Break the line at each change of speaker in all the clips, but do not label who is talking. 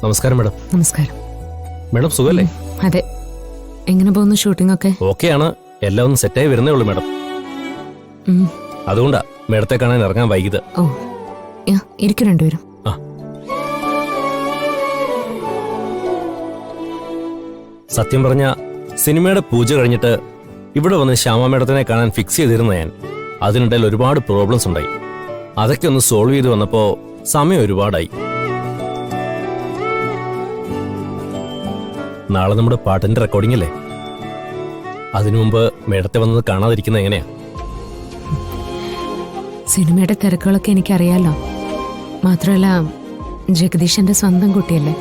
നമസ്കാരം മാഡം.
നമസ്കാരം.
മാഡം സുഖല്ലേ?
അതെ. എങ്ങനെ പോകുന്നു ഷൂട്ടിംഗ് ഒക്കെ?
ഓക്കെയാണ്, എല്ലാം ഒന്ന് സെറ്റായി വരുന്നേ ഉള്ളൂ മാഡം. അതുകൊണ്ടാ മേഡത്തെ കാണാൻ ഇറങ്ങാൻ വൈകിയത്.
ഓ, ഇരിക്കും രണ്ടുപേരും.
ആ, സത്യം പറഞ്ഞ സിനിമയുടെ പൂജ കഴിഞ്ഞിട്ട് ഇവിടെ വന്ന് ശ്യാമ മേഡത്തിനെ കാണാൻ ഫിക്സ് ചെയ്തിരുന്ന ഞാൻ. അതിനിടയിൽ ഒരുപാട് പ്രോബ്ലംസ് ഉണ്ടായി. അതൊക്കെ ഒന്ന് സോൾവ് ചെയ്ത് വന്നപ്പോ സമയം ഒരുപാടായി. നാളെ നമ്മുടെ പാട്ടിന്റെ റെക്കോർഡിംഗ് അല്ലേ? അതിനു മുമ്പ് മേഡത്തെ വന്നത് കാണാതിരിക്കുന്നത് എങ്ങനെയാ?
സിനിമയുടെ തിരക്കുകളൊക്കെ എനിക്കറിയാലോ. മാത്രമല്ല ജഗദീഷന്റെ സ്വന്തം കുട്ടിയല്ലേ.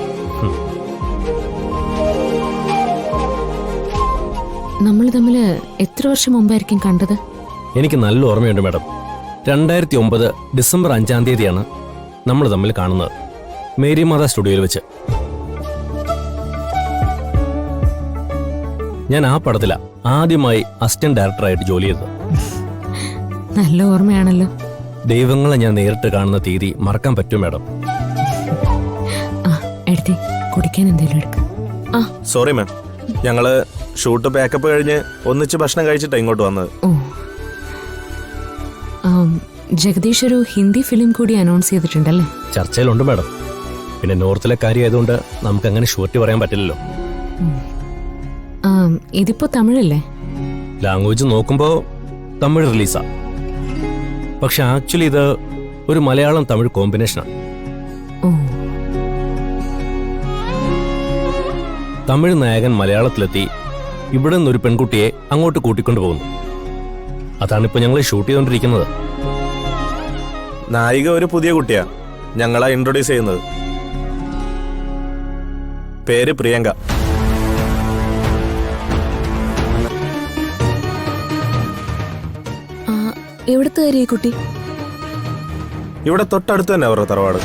നമ്മൾ തമ്മിൽ എത്ര വർഷം മുമ്പായിരിക്കും കണ്ടത്?
എനിക്ക് നല്ല ഓർമ്മയുണ്ട് മാഡം. 2009 ഡിസംബർ 5-ാം തീയതിയാണ് നമ്മൾ തമ്മിൽ കാണുന്നത്, മേരിമാത സ്റ്റുഡിയോയിൽ വെച്ച്. ഞാൻ ആ പടത്തിലാ ആദ്യമായി അസിസ്റ്റന്റ് ഡയറക്ടറായിട്ട് ജോലി ചെയ്തത്.
നല്ല ഓർമ്മയാണല്ലോ.
ദൈവങ്ങളെ ഞാൻ നേരിട്ട് കാണുന്ന തീയതി മറക്കാൻ പറ്റും മാഡം.
എടുത്തി കുടിക്കാൻ എന്തെങ്കിലും എടുക്ക.
സോറി മാം, ഞങ്ങള് ഷൂട്ട് പാക്കപ്പ് കഴിഞ്ഞ് ഒന്നിച്ച് ഭക്ഷണം കഴിച്ചിട്ടാണ് ഇങ്ങോട്ട് വന്നത്.
ഓ, ജഗദീഷ് ഒരു ഹിന്ദി ഫിലിം കൂടി അനൗൺസ് ചെയ്തിട്ടുണ്ടല്ലേ?
ചർച്ചയിലുണ്ട് മാഡം. പിന്നെ നോർത്തിലെ കാര്യമായതുകൊണ്ട് നമുക്ക് അങ്ങനെ ഷൂർട്ടി പറയാൻ പറ്റില്ലല്ലോ.
ഇതിപ്പോ തമിഴല്ലേ?
ലാംഗ്വേജ് നോക്കുമ്പോ തമിഴ് റിലീസാ. പക്ഷെ ആക്ച്വലി ഇത് ഒരു മലയാളം തമിഴ് കോമ്പിനേഷനാണ്.
ഓ,
തമിഴ് നായകൻ മലയാളത്തിലെത്തി ഇവിടെ നിന്നൊരു പെൺകുട്ടിയെ അങ്ങോട്ട് കൂട്ടിക്കൊണ്ടു പോകുന്നു. അതാണിപ്പോ ഞങ്ങൾ ഷൂട്ട് ചെയ്തുകൊണ്ടിരിക്കുന്നത്.
നായിക ഒരു പുതിയ കുട്ടിയാ ഞങ്ങളാ ഇൻട്രൊഡ്യൂസ് ചെയ്യുന്നത്. പേര് പ്രിയങ്ക.
എവിടുത്തെ കാര്യം ഈ കുട്ടി?
ഇവിടെ തൊട്ടടുത്ത് തന്നെ അവരുടെ തറവാട്.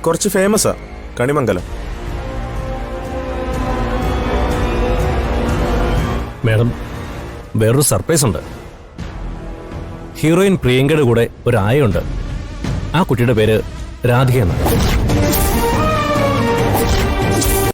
കുറച്ച് ഫേമസാ, കണിമംഗലം.
മാഡം, വേറൊരു സർപ്രൈസ് ഉണ്ട്. ഹീറോയിൻ പ്രിയങ്കയുടെ കൂടെ ഒരു ആയുണ്ട്. ആ കുട്ടിയുടെ പേര് രാധിക എന്നാണ്.